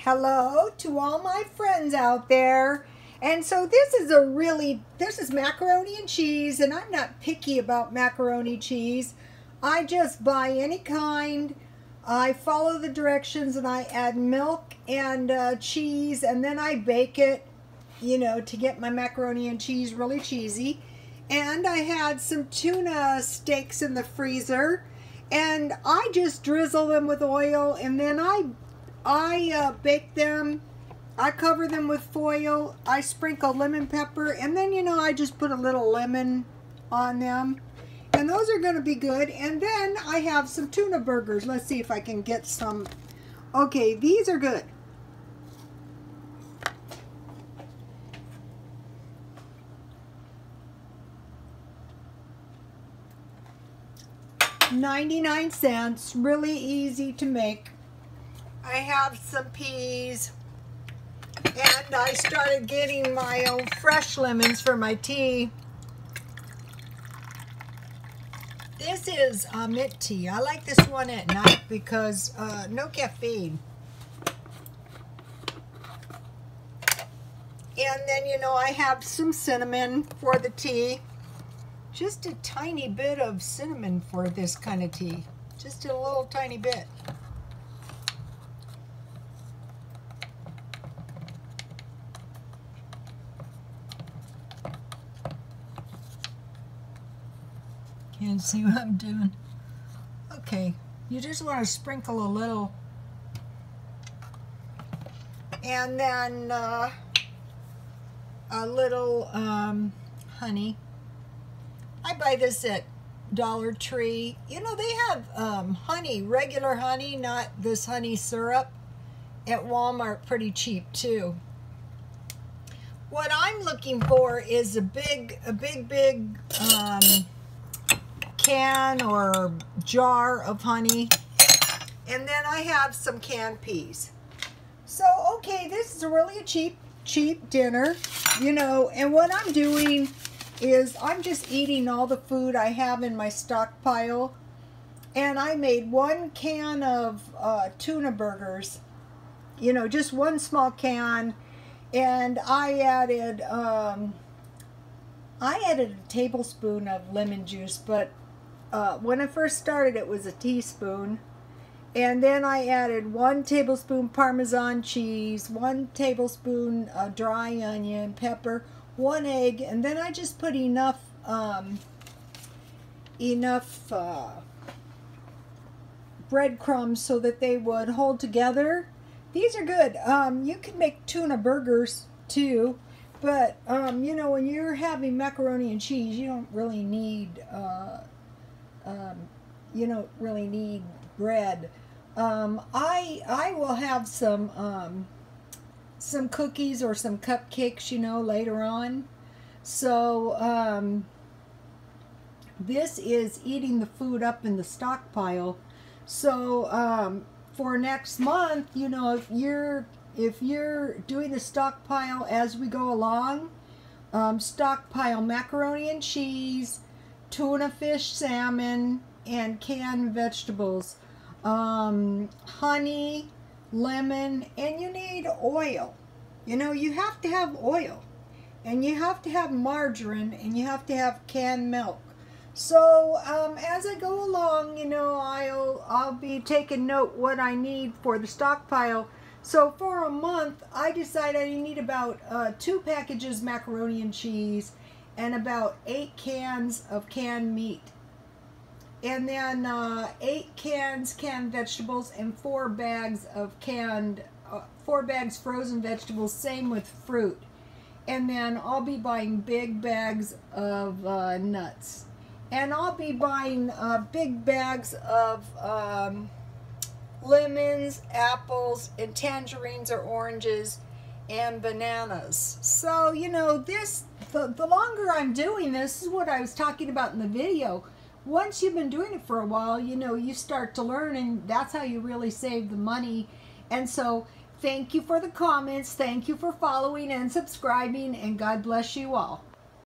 Hello to all my friends out there. And so this is macaroni and cheese, and I'm not picky about macaroni cheese. I just buy any kind. I follow the directions and I add milk and cheese, and then I bake it, you know, to get my macaroni and cheese really cheesy. And I had some tuna steaks in the freezer, and I just drizzle them with oil, and then I bake them. I cover them with foil. I sprinkle lemon pepper, and then, you know, I just put a little lemon on them. And those are going to be good. And then I have some tuna burgers. Let's see if I can get some. Okay, these are good. $0.99, really easy to make. I have some peas, and I started getting my own fresh lemons for my tea. This is mint tea. I like this one at night because no caffeine. And then, you know, I have some cinnamon for the tea. Just a tiny bit of cinnamon for this kind of tea. Just a little tiny bit. Can't see what I'm doing. Okay, you just want to sprinkle a little. And then a little honey. I buy this at Dollar Tree. You know, they have honey, regular honey, not this honey syrup, at Walmart, pretty cheap too. What I'm looking for is a big can or jar of honey, and then I have some canned peas. So okay, this is really a cheap dinner, you know. And what I'm doing is I'm just eating all the food I have in my stockpile. And I made 1 can of tuna burgers, you know, just 1 small can. And I added a tablespoon of lemon juice, but when I first started it was a teaspoon. And then I added 1 tablespoon Parmesan cheese, 1 tablespoon dry onion, pepper, 1 egg, and then I just put enough breadcrumbs so that they would hold together. These are good. You can make tuna burgers too, but you know, when you're having macaroni and cheese, you don't really need bread. I will have some cookies or some cupcakes, you know, later on. So this is eating the food up in the stockpile. So for next month, you know, if you're doing the stockpile as we go along, stockpile macaroni and cheese, tuna, fish, salmon, and canned vegetables, honey, lemon, and you need oil. You know, you have to have oil, and you have to have margarine, and you have to have canned milk. So as I go along, you know, I'll be taking note what I need for the stockpile. So for a month, I decided I need about 2 packages macaroni and cheese and about 8 cans of canned meat. And then 8 cans canned vegetables and 4 bags of 4 bags frozen vegetables, same with fruit. And then I'll be buying big bags of nuts. And I'll be buying big bags of lemons, apples, and tangerines or oranges, and bananas. So, you know, the longer I'm doing this is what I was talking about in the video. Once you've been doing it for a while, you know, you start to learn, and that's how you really save the money. And so, thank you for the comments. Thank you for following and subscribing, and God bless you all.